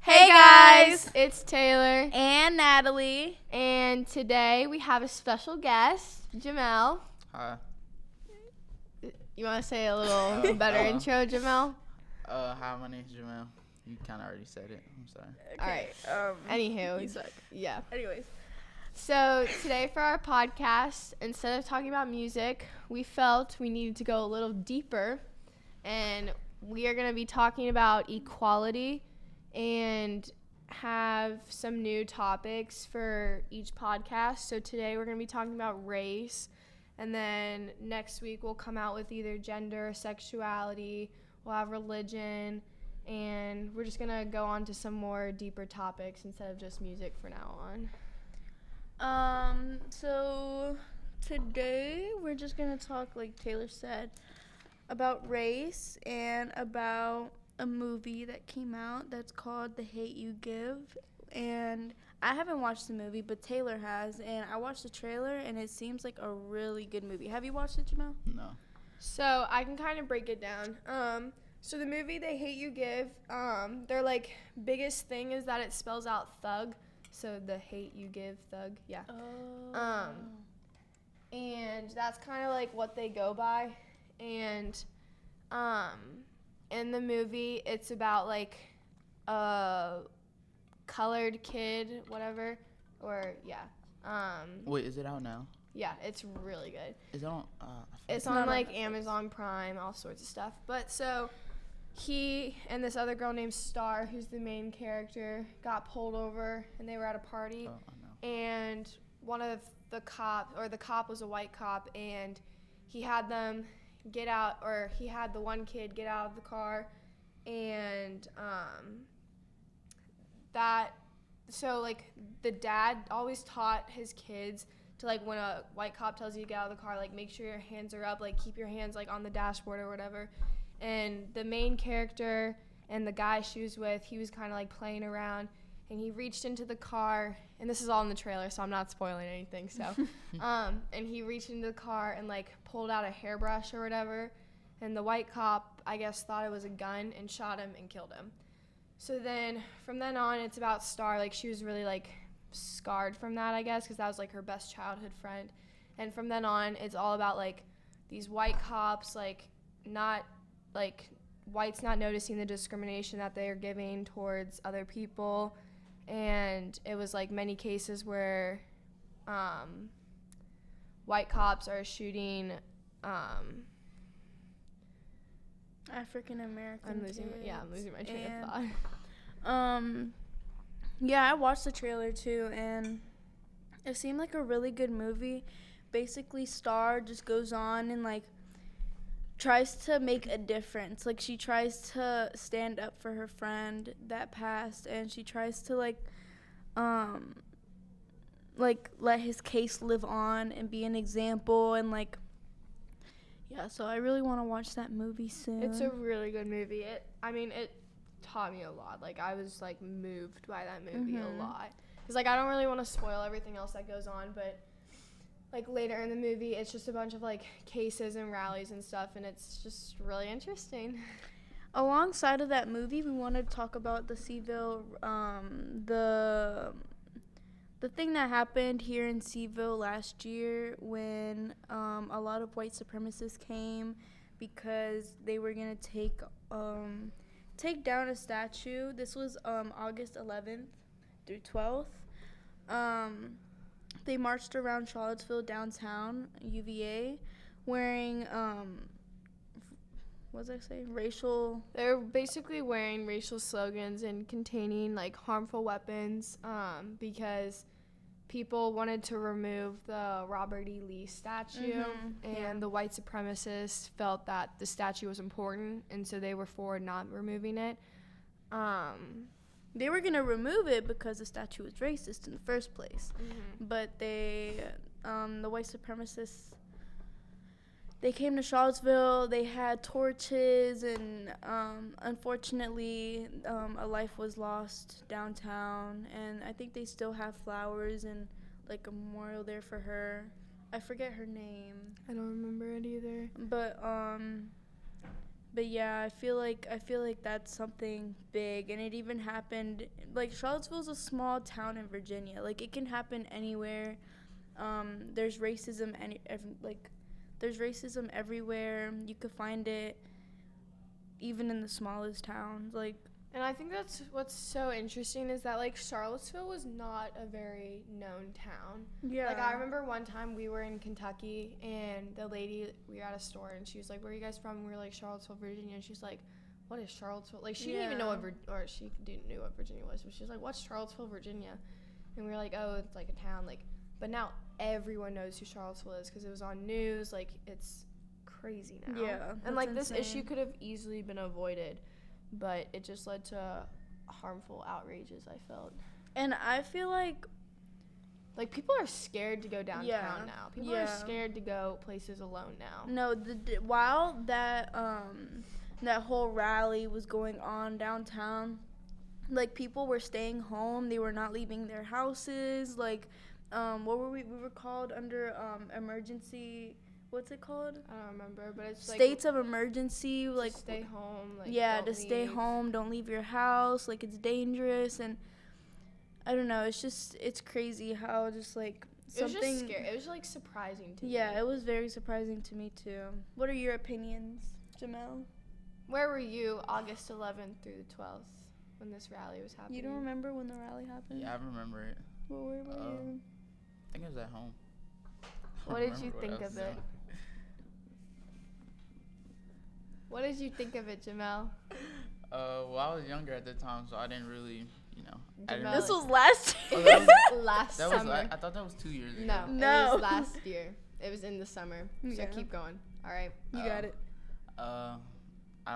Hey guys! It's Taylor. And Natalie. And today we have a special guest, Jamel. Hi. You want to say a little better intro, Jamel? Hi, my name's Jamel. You kind of already said it. I'm sorry. Okay. All right. Anywho. You suck. Yeah. Anyways. So today for our podcast, instead of talking about music, we felt we needed to go a little deeper. And we are going to be talking about equality and have some new topics for each podcast. So today we're going to be talking about race, and then next week we'll come out with either gender, sexuality, we'll have religion, and we're just going to go on to some more deeper topics instead of just music for now on. So today we're just going to talk, like Taylor said, about race and about a movie that came out that's called The Hate U Give. And I haven't watched the movie, but Taylor has, and I watched the trailer and it seems like a really good movie. Have you watched it, Jamel? No. So I can kind of break it down. So the movie They Hate U Give, their like biggest thing is that it spells out thug. So the hate you give, thug, yeah. Oh. And that's kind of like what they go by. And in the movie, it's about like a colored kid, whatever, or yeah. Wait, is it out now? Yeah, it's really good. Is it on? It's on like Amazon Prime, all sorts of stuff. But so he and this other girl named Star, who's the main character, got pulled over and they were at a party. Oh, I know. And one of the cop was a white cop, and he had them get out, or he had the one kid get out of the car, and so like the dad always taught his kids to, like, when a white cop tells you to get out of the car, like, make sure your hands are up, like, keep your hands like on the dashboard or whatever. And the main character and the guy she was with, he was kind of like playing around, and he reached into the car, and this is all in the trailer, so I'm not spoiling anything, so and he reached into the car and like pulled out a hairbrush or whatever, and the white cop, I guess, thought it was a gun and shot him and killed him. So then from then on, it's about Star. Like, she was really like scarred from that, I guess, because that was like her best childhood friend. And from then on, it's all about like these white cops, like, not like whites not noticing the discrimination that they are giving towards other people. And it was like many cases where white cops are shooting African American. I'm losing my train of thought. Yeah, I watched the trailer too, and it seemed like a really good movie. Basically, Star just goes on and like tries to make a difference. Like, she tries to stand up for her friend that passed, and she tries to like let his case live on and be an example, and like, yeah, so I really want to watch that movie soon. It's a really good movie. It taught me a lot. Like, I was like moved by that movie a lot. Cause like, I don't really want to spoil everything else that goes on, but like later in the movie, it's just a bunch of like cases and rallies and stuff, and it's just really interesting. Alongside of that movie, we wanted to talk about the Seville, the thing that happened here in Seville last year when a lot of white supremacists came because they were gonna take down a statue. This was August 11th through 12th. They marched around Charlottesville downtown, UVA, wearing They're basically wearing racial slogans and containing like harmful weapons, because people wanted to remove the Robert E. Lee statue, and the white supremacists felt that the statue was important, and so they were for not removing it. They were going to remove it because the statue was racist in the first place. But the white supremacists, they came to Charlottesville, they had torches, and unfortunately, a life was lost downtown. And I think they still have flowers and like a memorial there for her. I forget her name. I don't remember it either. But But yeah, I feel like that's something big, and it even happened. Like Charlottesville's a small town in Virginia. Like it can happen anywhere. There's racism there's racism everywhere. You could find it even in the smallest towns. Like And I think that's what's so interesting is that like Charlottesville was not a very known town. yeah, Like I remember one time we were in Kentucky and the lady, we were at a store and she was like, "Where are you guys from?" And we were like, "Charlottesville, Virginia." And she's like, "What is Charlottesville?" Like she didn't even know Yeah. she didn't know what Virginia was. But she was like, "What's Charlottesville, Virginia?" And we were like, "Oh, it's like a town." Like, but now everyone knows who Charlottesville is because it was on news. Like it's crazy now. Yeah, And like that's this issue insane. could have easily been avoided, but it just led to harmful outrages. I felt. And I feel like Like, people are scared to go downtown Yeah. now. People Yeah. are scared to go places alone now. no, while that whole rally was going on downtown, like people were staying home. They were not leaving their houses. Like, what were we? We were called under emergency. What's it called? I don't remember, but it's like States of emergency. to Like, stay home. Like, yeah, don't to stay leave. home. Don't leave your house. Like it's dangerous, and I don't know. It's crazy how just like It was something. just scary. It was like surprising to me. Yeah, it was very surprising to me too. What are your opinions, Jamel? Where were you August 11th through the 12th when this rally was happening? You don't remember when the rally happened? Yeah, I remember it. Well, where were you? I think I was at home. I What don't did you remember think I was of it? doing. What did you think of it, Jamel? Well, I was younger at the time, so I didn't really, I didn't Jamel- This was last Oh, year. that was- Last that was. summer. I thought that was 2 years ago. No, No. it was last year. It was in the summer. So Yeah. keep going. All right. You got it. I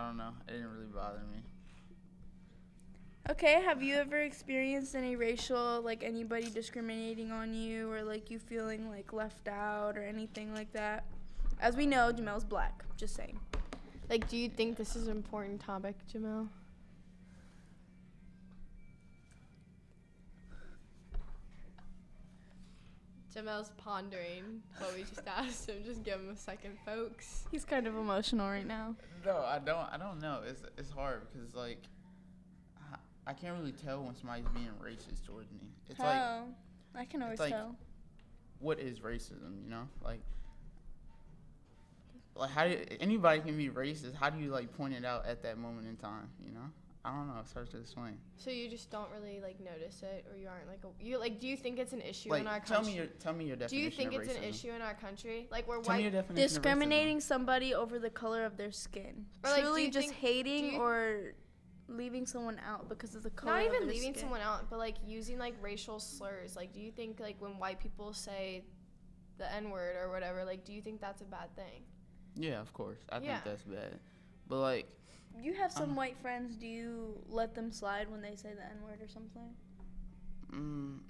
don't know. It didn't really bother me. Okay, have you ever experienced any racial, like anybody discriminating on you or like you feeling like left out or anything like that? As we know, Jamel's black. Just saying. Like, do you think this is an important topic, Jamel? Jamel's pondering what we just asked him. Just give him a second, folks. He's kind of emotional right now. No, I don't know. It's hard because like I can't really tell when somebody's being racist towards me. It's like, How? I can always like- tell. what is racism? Like how do anybody can be racist? How do you like point it out at that moment in time? I don't know. It's hard to explain. So you just don't really like notice it, or you aren't like do you think it's an issue Like, in our tell country? me your Do definition. you think of it's an racism. issue in our country? Like we're Tell me your white. definition of racism. Discriminating somebody over the color of their skin. Or, like, do Truly you just think- hating do you- or leaving someone out because of the color Not of even their leaving skin. someone out, but like using like racial slurs. Like, do you think like when white people say the N-word or whatever, like, do you think that's a bad thing? Yeah, of course. I Yeah. think that's bad. But like, You have some white friends. Do you let them slide when they say the N-word or something?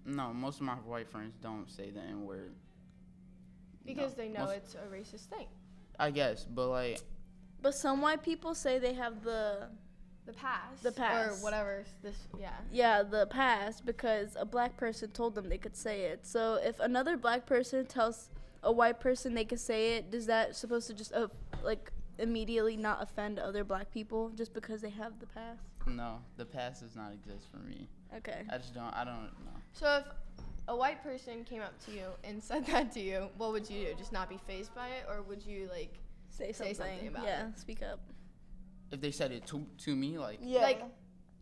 no, most of my white friends don't say the N-word. Because No, they know most- it's a racist thing. I guess, but like, But some white people say they have the The past. The past. Or whatever. Yeah. the past because a black person told them they could say it. So if another black person tells a white person they could say it, is that supposed to just like immediately not offend other black people just because they have the past? no, the past does not exist for me. Okay. I don't know. So if a white person came up to you and said that to you, what would you do? Just not be fazed by it, or would you like Say Say something. something about yeah, speak up. If they said it to me, like, Yeah. like?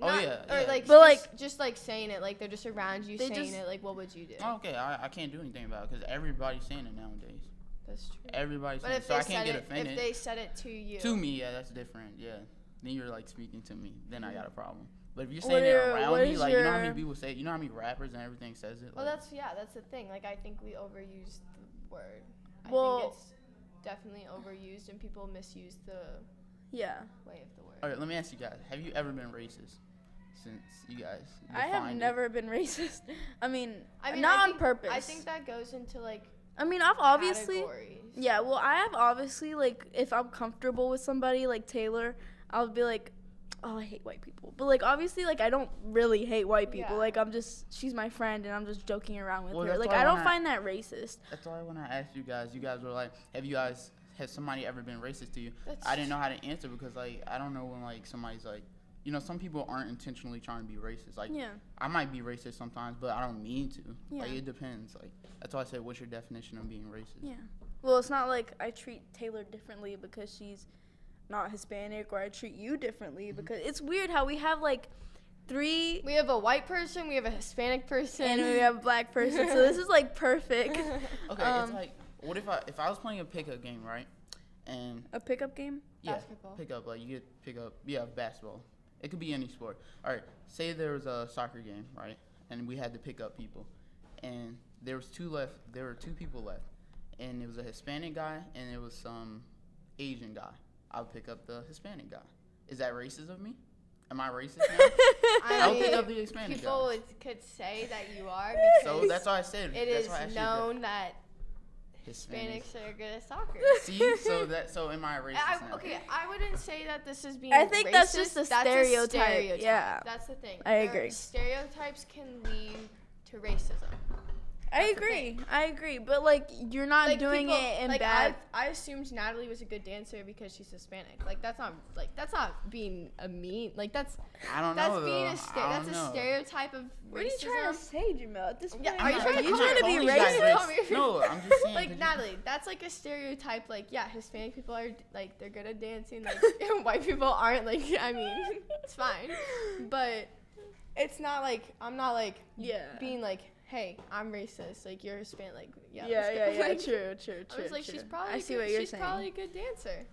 Oh, not- yeah, Or yeah. like, But, just like saying it, like they're just around you They saying just- it. Like, what would you do? oh, okay, I can't do anything about it because everybody's saying it nowadays. That's true. Everybody's But saying if it, so they I can't said get it, offended. if they said it to you, To me, yeah, that's different. Yeah, then you're like speaking to me. Then I got a problem. But if you're What saying it are- around what me, is like you know how many your- people say, you know how many rappers and everything says it. well, like, that's the thing. Like, I think we overuse the word. I Well- think it's definitely overused, and people misuse the Yeah. way of the word. All right, let me ask you guys: have you ever been racist? Since you guys, I have defined it? never been racist. I mean, I mean, not I on think- purpose. I think that goes into like I mean, I've obviously. categories. Yeah, well, I have obviously, like, if I'm comfortable with somebody, like Taylor, I'll be like, oh, I hate white people. But, like, obviously, like, I don't really hate white people. Yeah. Like, she's my friend, and I'm just joking around with Well, her. that's Like, why I don't when find that racist. That's why when I asked you guys were like, has somebody ever been racist to you? That's I didn't know how to answer because like I don't know when like somebody's like, you know, some people aren't intentionally trying to be racist. Like Yeah. I might be racist sometimes, but I don't mean to. Yeah. Like it depends. Like that's why I said, what's your definition of being racist? Yeah. Well, it's not like I treat Taylor differently because she's not Hispanic, or I treat you differently because it's weird how we have like 3 We have a white person, we have a Hispanic person, and we have a black person. So this is like perfect. Okay, it's like what if I was playing a pickup game, right? And A pickup game? yeah, Basketball. pickup, like you get pick up, basketball. It could be any sport. All right, say there was a soccer game, right? And we had to pick up people, and there was 2 left. There were 2 people left, and it was a Hispanic guy and it was some Asian guy. I would pick up the Hispanic guy. Is that racist of me? Am I racist now? I would pick up the Hispanic people guy. could say that you are So because that's why I said it that's is why I actually known that Hispanics. Hispanics are good at soccer. See, so am I racist now? Okay, I wouldn't say that this is being I think racist. that's just a stereotype, yeah. That's the thing. I agree. Stereotypes can lead to racism. I That's the thing. agree. But like you're not Like, doing people- it in like, bad. I assumed Natalie was a good dancer because she's Hispanic. Like that's not being a mean. Like that's I don't know. being though. I don't know. stereotype of What are you racism. trying to say, Jamel? At this point, Yeah, are you in trying life? to you call trying me- to be calling you guys racist? racist? No, I'm just saying. Like 'cause Natalie, that's like a stereotype. Like yeah, Hispanic people are like they're good at dancing. Like white people aren't. Like I mean, it's fine, but it's not like I'm not like Yeah. being like, hey, I'm racist. Like you're Hispanic. Like yeah, Yeah, let's yeah, go. yeah. Like, True. I was like, she's probably. I see good, what you're she's saying. probably a good dancer.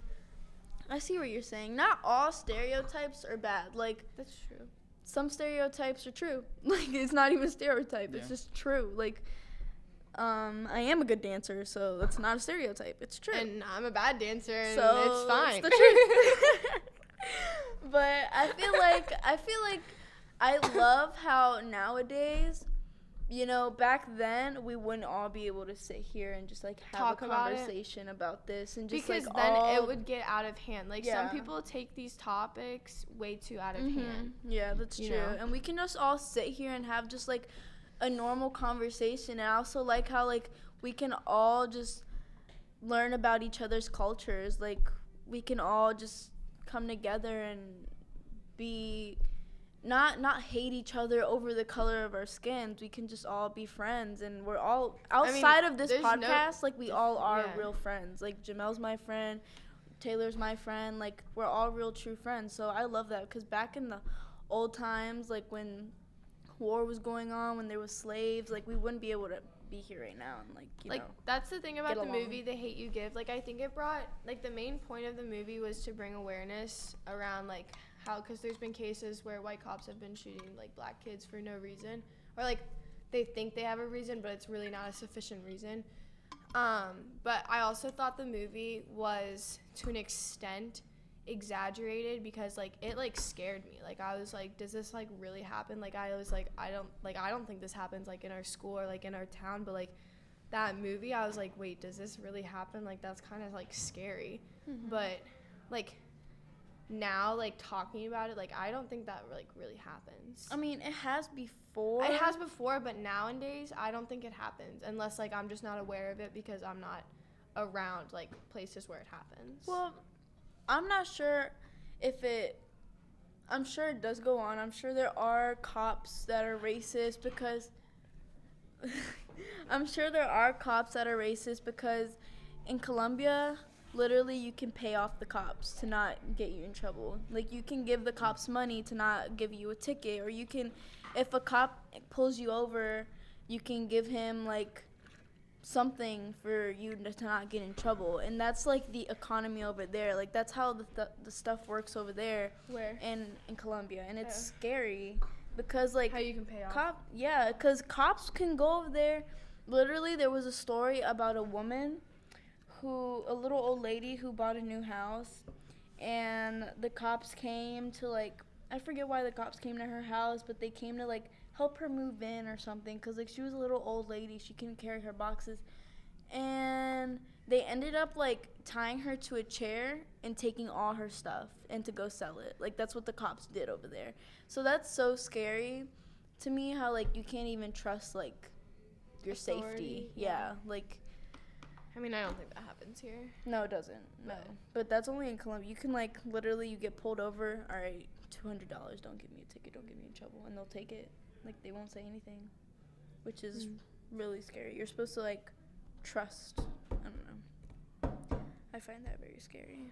I see what you're saying. Not all stereotypes are bad. Like That's true. some stereotypes are true. Like it's not even a stereotype. It's Yeah. just true. Like I am a good dancer, so that's not a stereotype. It's true. And I'm a bad dancer, and so it's fine. the truth. But I feel like I love how nowadays, you know, back then we wouldn't all be able to sit here and just like have Talk a about it. conversation about this and just Because like then all it would get out of hand. Like Yeah. some people take these topics way too out of Mhm. hand. Yeah, that's You true. know? And we can just all sit here and have just like a normal conversation. And I also like how like we can all just learn about each other's cultures. Like we can all just come together and be not hate each other over the color of our skins. We can just all be friends, and we're all outside of this there's no- podcast. Like we all are yeah. real friends. Like Jamel's my friend, Taylor's my friend. Like we're all real true friends. So I love that because back in the old times, like when war was going on, when there was slaves, like we wouldn't be able to be here right now and like you Like know. that's the thing about get the along. movie, The Hate You Give. Like I think it brought like the main point of the movie was to bring awareness around like how, because there's been cases where white cops have been shooting like black kids for no reason, or like they think they have a reason but it's really not a sufficient reason. But I also thought the movie was to an extent exaggerated because like it like scared me. Like I was like, does this like really happen? Like I was like, I don't think this happens like in our school or like in our town, but like that movie I was like, wait, does this really happen? Like that's kind of like scary. But like now like talking about it, like I don't think that like really happens. I mean, it has before. It has before, but nowadays I don't think it happens unless like I'm just not aware of it because I'm not around like places where it happens. Well, I'm not sure if it. I'm sure it does go on. I'm sure there are cops that are racist because. I'm sure there are cops that are racist because in Colombia, literally you can pay off the cops to not get you in trouble. Like you can give the cops money to not give you a ticket, or you can, if a cop pulls you over, you can give him like something for you to not get in trouble. And that's like the economy over there. Like that's how the stuff works over there Where? in Colombia. And it's Yeah. scary because like How you can pay off. because cops can go over there. Literally, there was a story about a woman a little old lady who bought a new house, and the cops came to like, I forget why the cops came to her house, but they came to like help her move in or something, because like she was a little old lady, she couldn't carry her boxes, and they ended up like tying her to a chair and taking all her stuff and to go sell it. Like that's what the cops did over there. So that's so scary to me, how like you can't even trust like your Authority, safety. yeah. Yeah, like I mean, I don't think that happens here. No, it doesn't. No. But that's only in Colombia. You can, like, literally, you get pulled over. All right, $200. Don't give me a ticket. Don't get me in trouble. And they'll take it. Like, they won't say anything, which is really scary. You're supposed to, like, trust. I don't know. I find that very scary.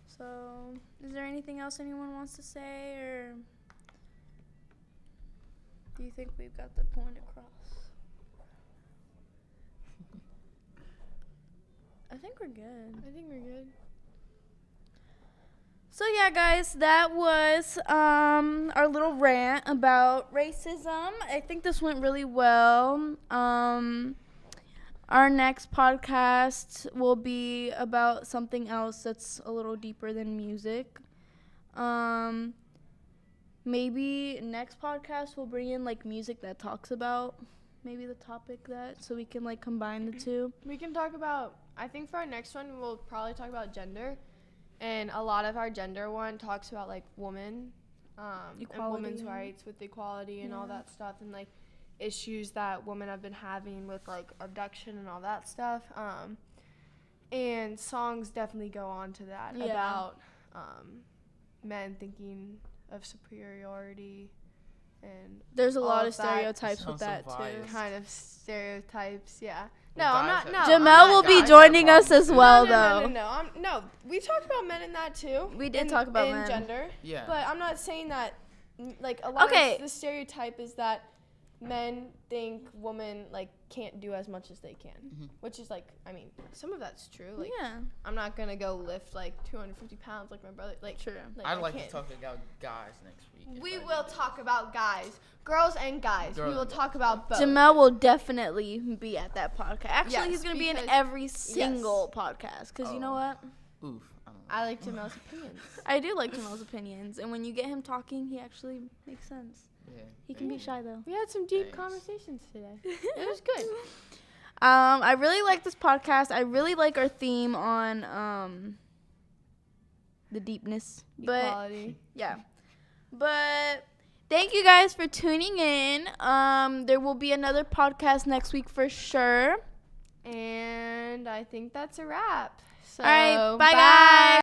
So, is there anything else anyone wants to say, or do you think we've got the point across? I think we're good. I think we're good. So yeah, guys, that was our little rant about racism. I think this went really well. Our next podcast will be about something else that's a little deeper than music. Maybe next podcast we'll bring in like music that talks about maybe the topic that, so we can like combine the two. We can talk about, I think for our next one, we'll probably talk about gender. And a lot of our gender one talks about like women, and women's rights with equality and all that stuff, and like issues that women have been having with like abduction and all that stuff. And songs definitely go on to that about men thinking of superiority, and there's a lot of of stereotypes Sounds with so that too. biased. kind of stereotypes. Yeah. Well, No, I'm guys not. have- No, Jamel will be guys have joining us problems as too. well, no, though. No, we talked about men in that too. We did talk about in men. gender. Yeah. But I'm not saying that, like, a lot Okay. of the stereotype is that men think women, like, can't do as much as they can. Mhm. Which is, like, I mean, some of that's true. Like, Yeah, I'm not going to go lift, like, 250 pounds like my brother. Like, true. I'd like can't. to talk about guys next week. if We I will did. talk about guys. Girls and guys. Girls We will and talk about both. Jamel will definitely be at that podcast. Actually, Yes, he's going to be in because- every single podcast. Because you know what? Oof. I don't know. I like Jamel's opinions. I do like Jamel's opinions. And when you get him talking, he actually makes sense. Yeah. He can be shy, though. We had some deep Thanks. conversations today. It was good. I really like this podcast. I really like our theme on the deepness. But Equality. yeah. But thank you guys for tuning in. There will be another podcast next week for sure. And I think that's a wrap. So, All right, bye guys.